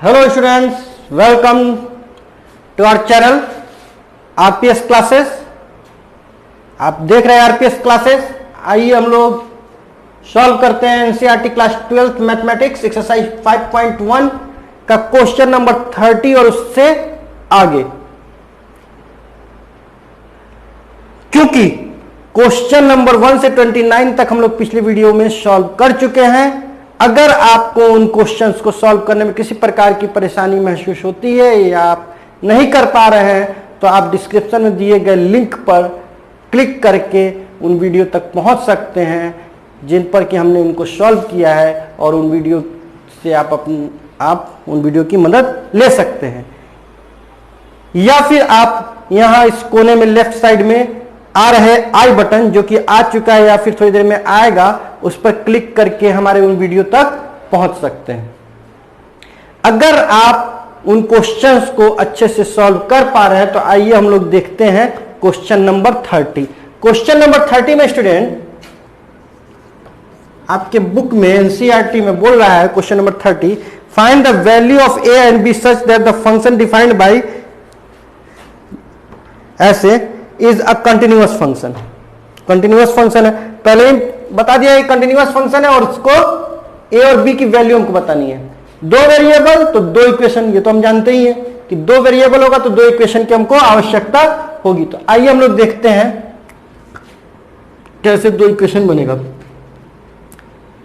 Hello students, welcome to our channel RPS classes. आप देख रहे हैं आरपीएस क्लासेस। आइए हम लोग सॉल्व करते हैं NCERT class 12th mathematics exercise 5.1 का क्वेश्चन नंबर 30 और उससे आगे। क्योंकि क्वेश्चन नंबर 1 से 29 तक हम लोग पिछले वीडियो में सॉल्व कर चुके हैं। अगर आपको उन क्वेश्चंस को सॉल्व करने में किसी प्रकार की परेशानी महसूस होती है या आप नहीं कर पा रहे हैं तो आप डिस्क्रिप्शन में दिए गए लिंक पर क्लिक करके उन वीडियो तक पहुंच सकते हैं जिन पर कि हमने उनको सॉल्व किया है, और उन वीडियो से आप उन वीडियो की मदद ले सकते हैं। या फिर आप यहां इस कोने में लेफ्ट साइड में आ रहे आई बटन जो कि आ चुका है या फिर थोड़ी देर में आएगा, उस पर क्लिक करके हमारे उन वीडियो तक पहुंच सकते हैं। अगर आप उन क्वेश्चंस को अच्छे से सॉल्व कर पा रहे हैं तो आइए हम लोग देखते हैं क्वेश्चन नंबर 30। क्वेश्चन नंबर 30 में स्टूडेंट आपके बुक में एनसीईआरटी में बोल रहा है, question number 30, find the value of A and B such that the function defined by ऐसे is a continuous function. Continuous function है, पहले ही बता दिया एक कंटिन्यूअस फंक्शन है और उसको ए और बी की वैल्यू हमको बतानी है। दो वेरिएबल तो दो इक्वेशन, ये तो हम जानते ही हैं कि दो वेरिएबल होगा तो दो इक्वेशन की हमको आवश्यकता होगी। तो आइए हम लोग देखते हैं कैसे दो इक्वेशन बनेगा।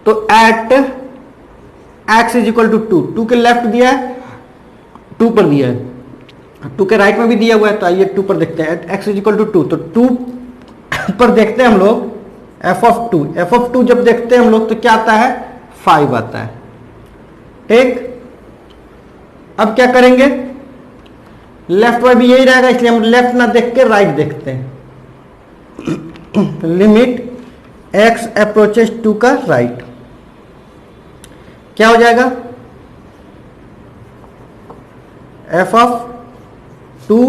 तो at x is equal to 2 के लेफ्ट दिया है, 2 पर दिया है, 2 के राइट में भी दिया हुआ है। तो आइए 2 पर देखते हैं, एक्स इज इक्वल टू 2। तो 2 पर देखते हैं हम लोग एफ ऑफ 2 जब देखते हैं हम लोग तो क्या आता है, 5 आता है। ठीक, अब क्या करेंगे, लेफ्ट में भी यही रहेगा इसलिए हम लेफ्ट ना देख के राइट देखते हैं। लिमिट एक्स अप्रोचेस 2 का राइट क्या हो जाएगा, एफ ऑफ 2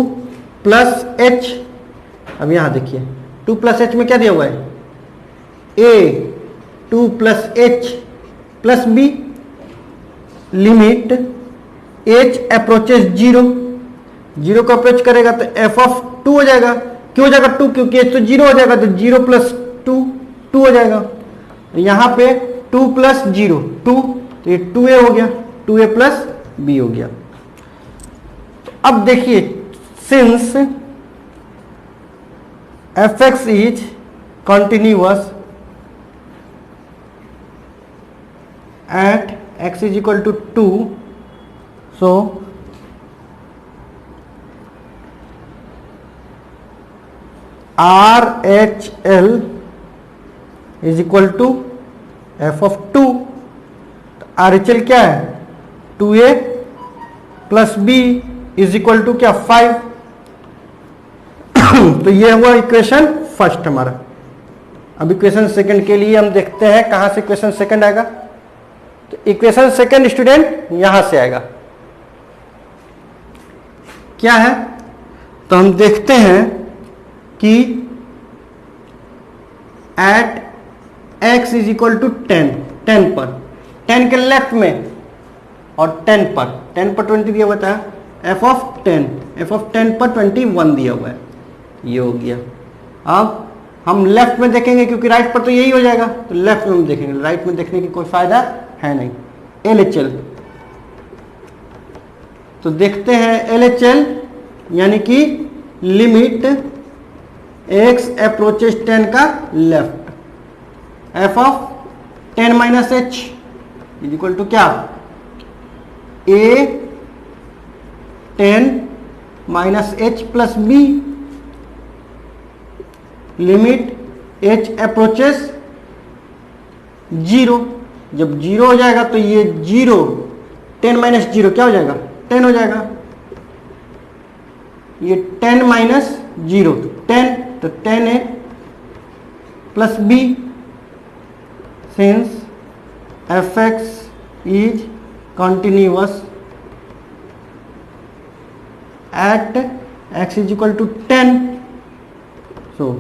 प्लस एच। अब यहां देखिए 2 प्लस एच में क्या दिया हुआ है, A 2 plus H plus B. Limit H approaches 0 को अप्रोच करेगा तो एफ ऑफ 2 हो जाएगा। क्यों हो जाएगा 2, क्योंकि एच तो 0 हो जाएगा तो 0 प्लस 2 हो जाएगा। यहां पे 2 प्लस 0 2, तो ये 2a हो गया, 2a प्लस b हो गया। तो अब देखिए, since fx is continuous at x is equal to 2, so RHL is equal to f of 2। RHL क्या है, 2a plus b is equal to क्या, 5। तो ये हुआ इक्वेशन फर्स्ट हमारा। अब इक्वेशन सेकंड के लिए हम देखते हैं कहां से इक्वेशन सेकंड आएगा। तो इक्वेशन सेकंड स्टूडेंट यहां से आएगा, क्या है, तो हम देखते हैं कि at x is equal to 10 पर, 10 के लेफ्ट में और 10 पर 20 दिया हुआ था, एफ ऑफ 10 पर 21 दिया हुआ है, ये हो गया। अब हम लेफ्ट में देखेंगे क्योंकि राइट पर तो यही हो जाएगा, तो लेफ्ट में हम देखेंगे, राइट में देखने की कोई फायदा है नहीं। LHL, तो देखते हैं LHL यानी कि लिमिट x अप्रोचेस 10 का left, F of 10 minus H is equal to क्या, a 10 minus H plus b। Limit h approaches 0, जब 0 हो जाएगा तो ये 0 10 माइनस 0 क्या हो जाएगा, 10 हो जाएगा। ये 10 माइनस 0 10, तो 10a plus b। Since fx is continuous at x is equal to 10, so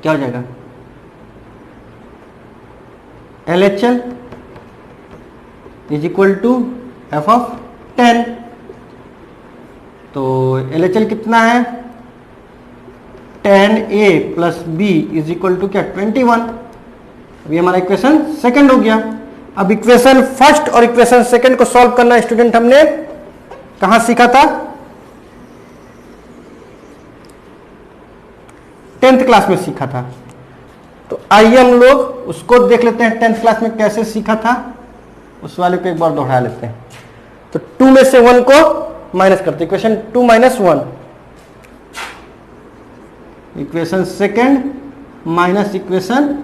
क्या हो जाएगा, LHL is equal to F of 10। तो LHL कितना है 10a plus b is equal to क्या 21। अभी हमारा इक्वेशन सेकंड हो गया। अब इक्वेशन फर्स्ट और इक्वेशन सेकंड को सॉल्व करना स्टूडेंट हमने कहां सीखा था 10th क्लास में सीखा था। तो आइए हम लोग उसको देख लेते हैं 10th क्लास में कैसे सीखा था, उस वाले को एक बार दोहरा लेते हैं। तो 2 में से 1 को माइनस करते, equation 2 minus 1, equation second minus equation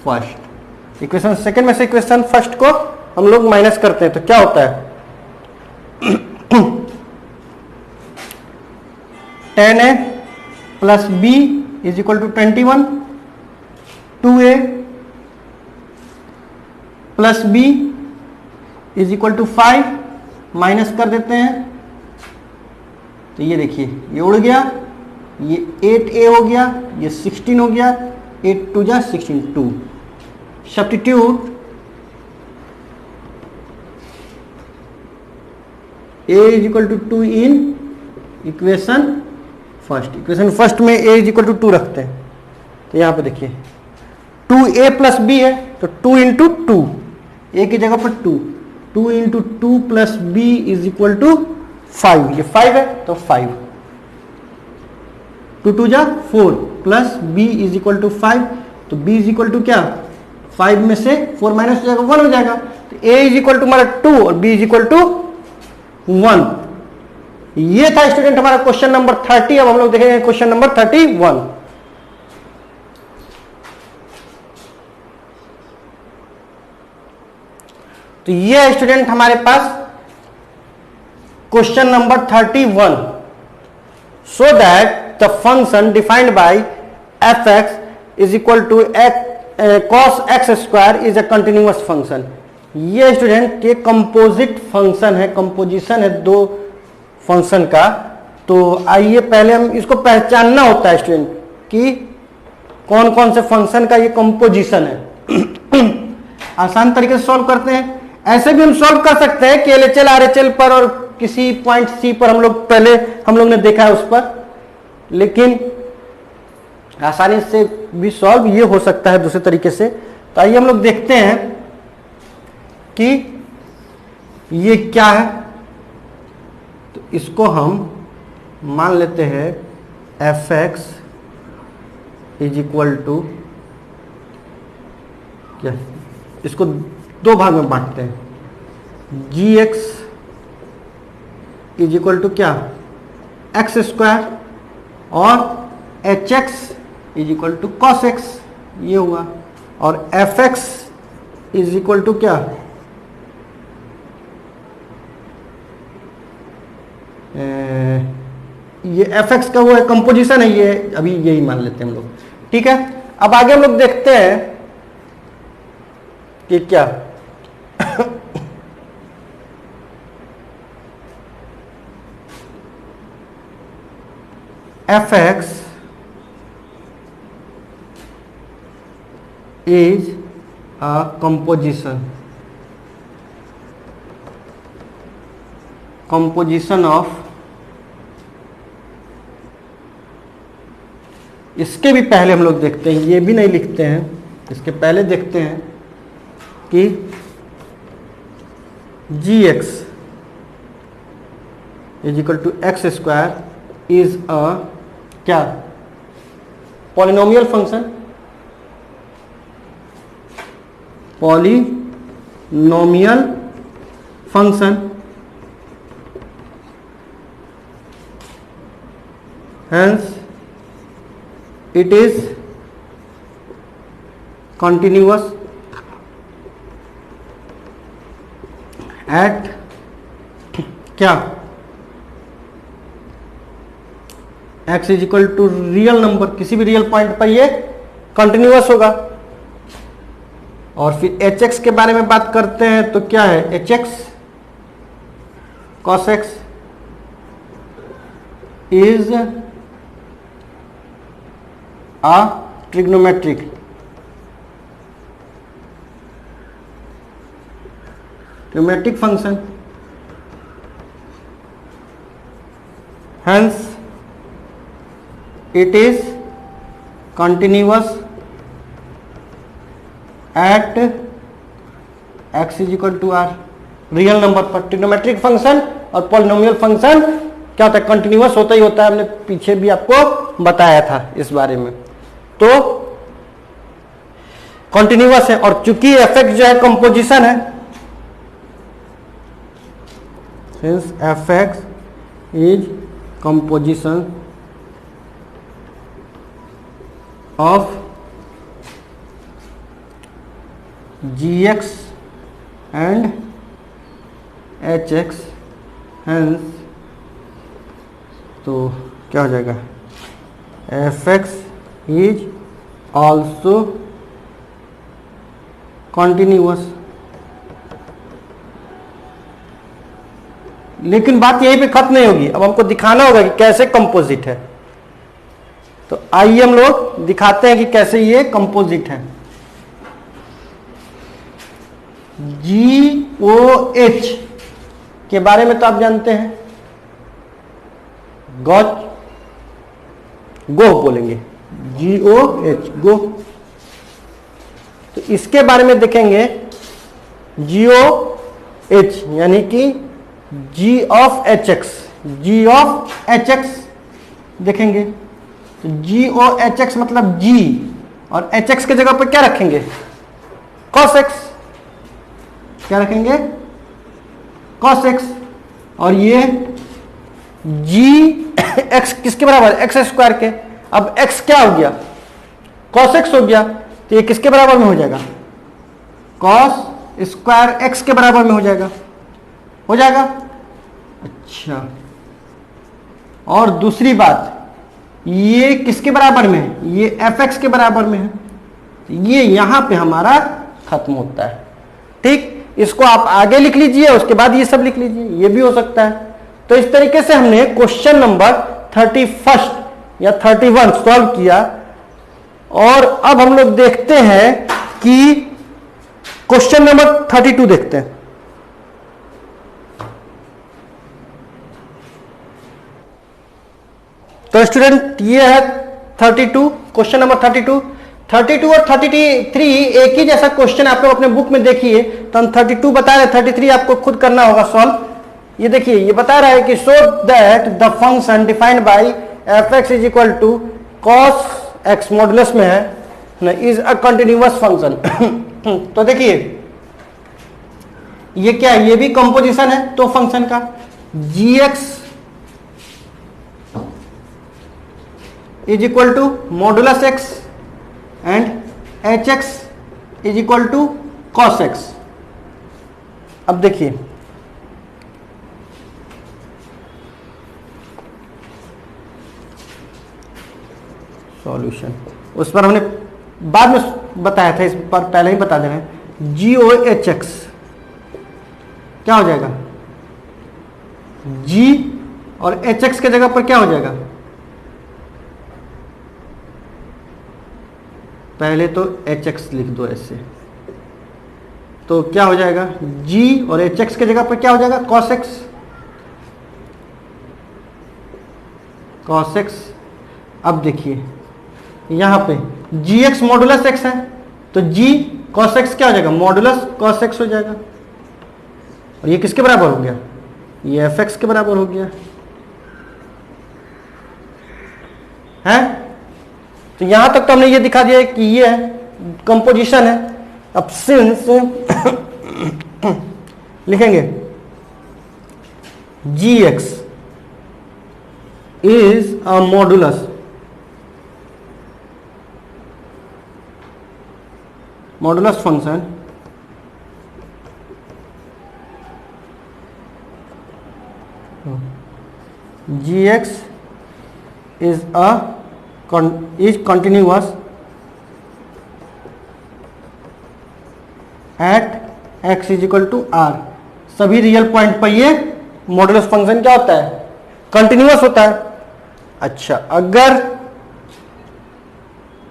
first. Equation second में से इक्वेशन फर्स्ट को हम लोग माइनस करते हैं तो क्या होता है 10a plus b is equal to 21, 2a plus b is equal to 5, minus कर देते हैं तो ये देखिए ये उड़ गया, ये 8a हो गया, ये 16 हो गया, 8 2 जा 16, 2 substitute a is equal to 2 in equation first. Equation first में a इज इक्वल टू 2 रखते हैं तो यहां पे देखिए 2a प्लस b है तो 2 इंटू 2, a की जगह पर 2 into 2 plus b is equal to 5, ये 5 है तो 5, 2 2 जा 4 plus b is equal to 5, तो b इज इक्वल टू क्या 5 में से 4 माइनस हो जाएगा 1 हो जाएगा, तो a इज इक्वल टू हमारा 2 और b इज इक्वल टू 1। ये था स्टूडेंट हमारा क्वेश्चन नंबर 30। अब हम लोग देखेंगे क्वेश्चन नंबर 31। तो ये है स्टूडेंट हमारे पास question number 31। So that the function defined by f(x) is equal to cos x square is a continuous function. ये स्टूडेंट ये कंपोजिट फंक्शन है, कंपोजिशन है दो फंक्शन का। तो आइए पहले हम इसको पहचानना होता है स्टूडेंट कि कौन कौन से फंक्शन का ये कंपोजिशन है। आसान तरीके से सॉल्व करते हैं। ऐसे भी हम सॉल्व कर सकते हैं कि LHL RHL पर और किसी पॉइंट C पर हम लोग ने देखा है उस पर, लेकिन आसानी से भी सॉल्व ये हो सकता है दूसरे तरीके से। तो आइए हम लोग देखते हैं कि ये क्या है। तो इसको हम मान लेते हैं f(x) इज इक्वल टू क्या, इसको दो भाग में बांटते हैं, gx इज इक्वल टू क्या x स्क्वायर और hx is equal to cos x, ये हुआ, और fx इज इक्वल टू क्या ये fx का वो है कंपोजिशन है, ये अभी यही मान लेते हैं हम लोग। ठीक है, अब आगे हम लोग देखते हैं कि क्या f(x) is a composition of, इसके भी पहले हम लोग देखते हैं, ये भी नहीं लिखते हैं, इसके पहले देखते हैं कि gx is equal to X square is a क्या polynomial function, polynomial function, hence it is continuous at क्या x is equal to real number, किसी भी रियल पॉइंट पर ये कंटिन्यूअस होगा। और फिर hx के बारे में बात करते हैं तो क्या है hx cos x is a trigonometric function hence it is continuous at x is equal to R. Real number पर ट्रिग्नोमेट्रिक फंक्शन और पॉलिनोमियल फंक्शन क्या होता है, कंटिन्यूअस होता ही होता है। हमने पीछे भी आपको बताया था इस बारे में। तो कंटिन्यूअस है, और चूंकि एफ एक्स जो है कंपोजिशन है, since f x is composition of g x and H x, hence तो क्या हो जाएगा, f x is also continuous. लेकिन बात यहीं पे खत्म नहीं होगी, अब हमको दिखाना होगा कि कैसे कंपोजिट है। तो आइए हम लोग दिखाते हैं कि कैसे ये कंपोजिट है। GOH के बारे में तो आप जानते हैं, गो बोलेंगे, GOH गो। तो इसके बारे में देखेंगे, GOH यानी कि G of HX, G of HX देखेंगे। तो GOHX मतलब G, और HX के जगह पर क्या रखेंगे, cos x। क्या रखेंगे, cos x। और ये GX किसके बराबर, x स्क्वायर के। अब x क्या हो गया, cos x हो गया, तो ये किसके बराबर में हो जाएगा, cos स्क्वायर x के बराबर में हो जाएगा, हो जाएगा। अच्छा, और दूसरी बात, ये किसके बराबर में है, ये fx के बराबर में है। ये यहां पे हमारा खत्म होता है। ठीक, इसको आप आगे लिख लीजिए, उसके बाद ये सब लिख लीजिए, ये भी हो सकता है। तो इस तरीके से हमने क्वेश्चन नंबर 31 या 31 सॉल्व किया। और अब हम लोग देखते हैं कि क्वेश्चन नंबर 32 देखते हैं। तो स्टूडेंट ये है 32, क्वेश्चन नंबर 32 और 33 एक ही जैसा क्वेश्चन आप लोग अपने बुक में देखिए। तो हम 32 बता रहे हैं, 33 आपको खुद करना होगा सॉल्व। ये देखिए, ये बता रहा है कि show that the function defined by f x is equal to cos x, modulus में है ना, इज अ कंटिन्यूअस फंक्शन। तो देखिए ये क्या है, ये भी कंपोजिशन है तो फंक्शन का, G X is equal to modulus X and H x is equal to cos X. अब देखिए, सॉल्यूशन उस पर हमने बाद में बताया था, इस पर पहले ही बता दे रहे हैं। GOHX क्या हो जाएगा, G और HX के जगह पर क्या हो जाएगा, पहले तो HX लिख दो ऐसे, तो क्या हो जाएगा, G और HX के जगह पर क्या हो जाएगा, cos x। अब देखिए यहां पे GX मॉडुलस x है, तो G cos x क्या हो जाएगा, मॉडुलस cos x हो जाएगा। और ये किसके बराबर हो गया, ये fx के बराबर हो गया है। तो यहां तक तो हमने ये दिखा दिया कि ये कंपोजिशन है। अब सिंस लिखेंगे GX is a modulus function GX is continuous at x is equal to r। सभी रियल पॉइंट पर ये मॉडुलस फंक्शन क्या होता है, कंटिन्यूअस होता है। अच्छा, अगर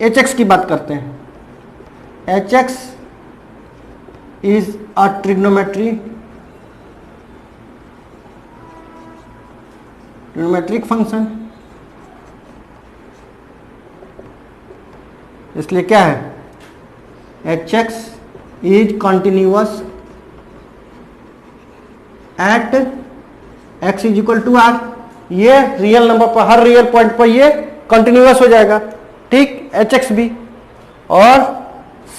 hx की बात करते हैं, hx is a trigonometric function, इसलिए क्या है, h x is continuous at x is equal to R. ये रियल नंबर पर, हर रियल पॉइंट पर ये कंटिन्यूअस हो जाएगा, ठीक, एच एक्स भी। और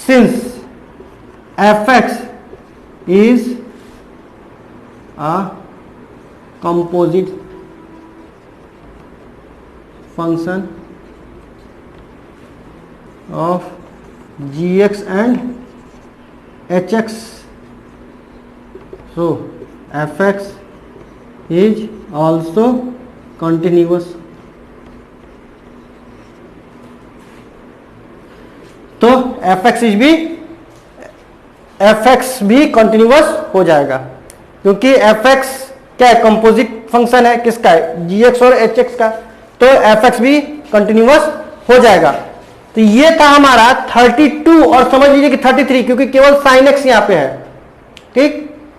since f x is a composite function of g x and H x, so fx is also continuous। तो fx भी कंटिन्यूअस हो जाएगा, क्योंकि fx क्या है, कंपोजिट फंक्शन है, किसका है, gx और hx का, तो fx भी कंटिन्यूअस हो जाएगा। तो ये था हमारा 32 और समझ लीजिए कि 33, क्योंकि केवल sin x यहां पे है, ठीक,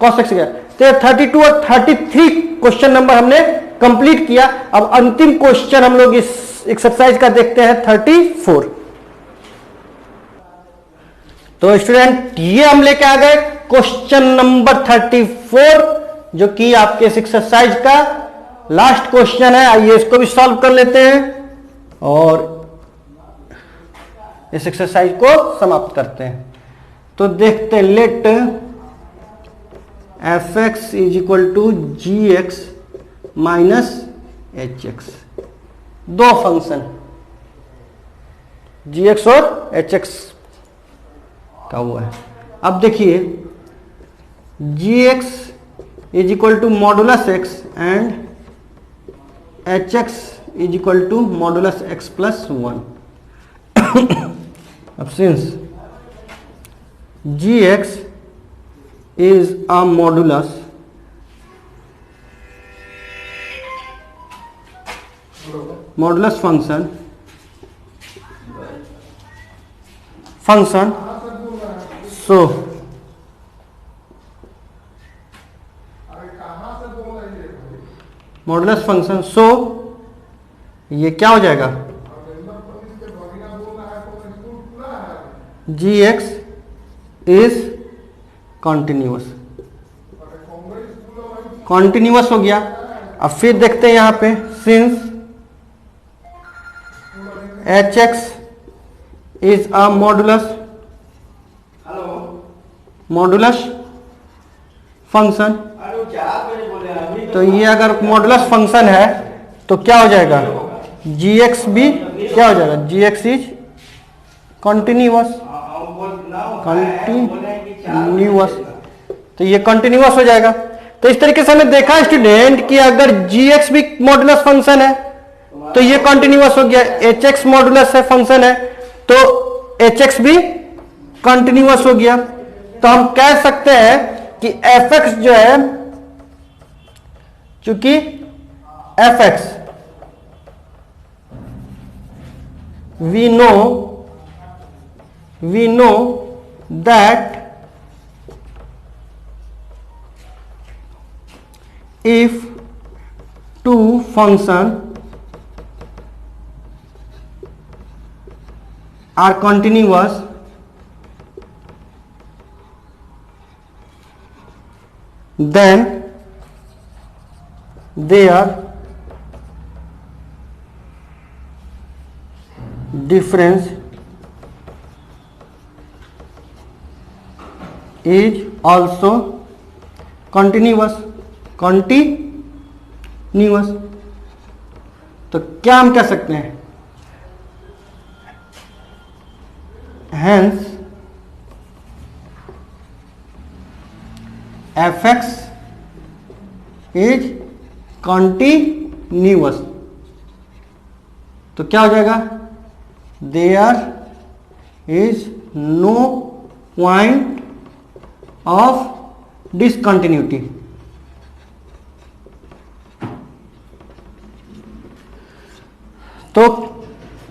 cos x गया। तो 32 और 33 क्वेश्चन नंबर हमने कंप्लीट किया। अब अंतिम क्वेश्चन हम लोग इस एक्सरसाइज का देखते हैं 34। तो स्टूडेंट ये हम लेके आ गए क्वेश्चन नंबर 34, जो कि आपके इस एक्सरसाइज का लास्ट क्वेश्चन है। आइए इसको भी सॉल्व कर लेते हैं और इस एक्सरसाइज को समाप्त करते हैं। तो देखते हैं, let F x is equal to G X minus H X, दो फंक्शन जी एक्स और एच एक्स का हुआ है। अब देखिए, G X is equal to modulus X and H x is equal to modulus X plus 1। अब since G X is a modulus function so modulus function, so ये क्या हो जाएगा, gx is कॉन्टिन्यूअस हो गया। अब फिर देखते हैं यहां पे, since H x is a modulus function, तो ये अगर मॉडुलस फंक्शन है तो क्या हो जाएगा, जी एक्स भी क्या हो जाएगा, जी एक्स इज कंटिन्यूअस, तो ये कंटिन्यूअस हो जाएगा। तो इस तरीके से हमने देखा स्टूडेंट कि अगर gx भी मॉडुलस फंक्शन है तो ये कंटिन्यूअस हो गया, hx मॉडुलस है फंक्शन है तो hx भी कंटिन्यूअस हो गया। तो हम कह सकते हैं कि fx जो है, चूंकि fx we know that if two functions are continuous, then their difference is also continuous। तो क्या हम कह सकते हैं, hence fx is continuous। तो क्या हो जाएगा, there is no point of discontinuity। तो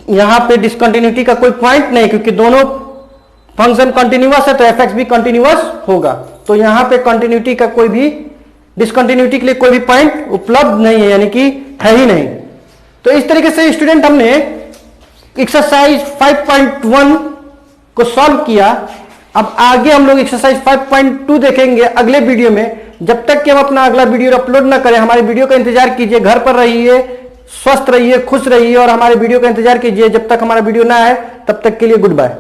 यहां पे डिसकंटिन्यूटी का कोई पॉइंट नहीं, क्योंकि दोनों फंक्शन कंटिन्यूअस है तो एफ एक्स भी कंटिन्यूअस होगा। तो यहां पे कंटिन्यूटी का कोई भी, डिसकंटिन्यूटी के लिए कोई भी पॉइंट उपलब्ध नहीं है, यानी कि है ही नहीं। तो इस तरीके से स्टूडेंट हमने एक्सरसाइज 5.1 को सॉल्व किया। अब आगे हम लोग एक्सरसाइज 5.2 देखेंगे अगले वीडियो में। जब तक कि हम अपना अगला वीडियो अपलोड ना करें, हमारे वीडियो का इंतजार कीजिए, घर पर रहिए, स्वस्थ रहिए, खुश रहिए और हमारे वीडियो का इंतजार कीजिए। जब तक हमारा वीडियो ना आए तब तक के लिए गुड बाय।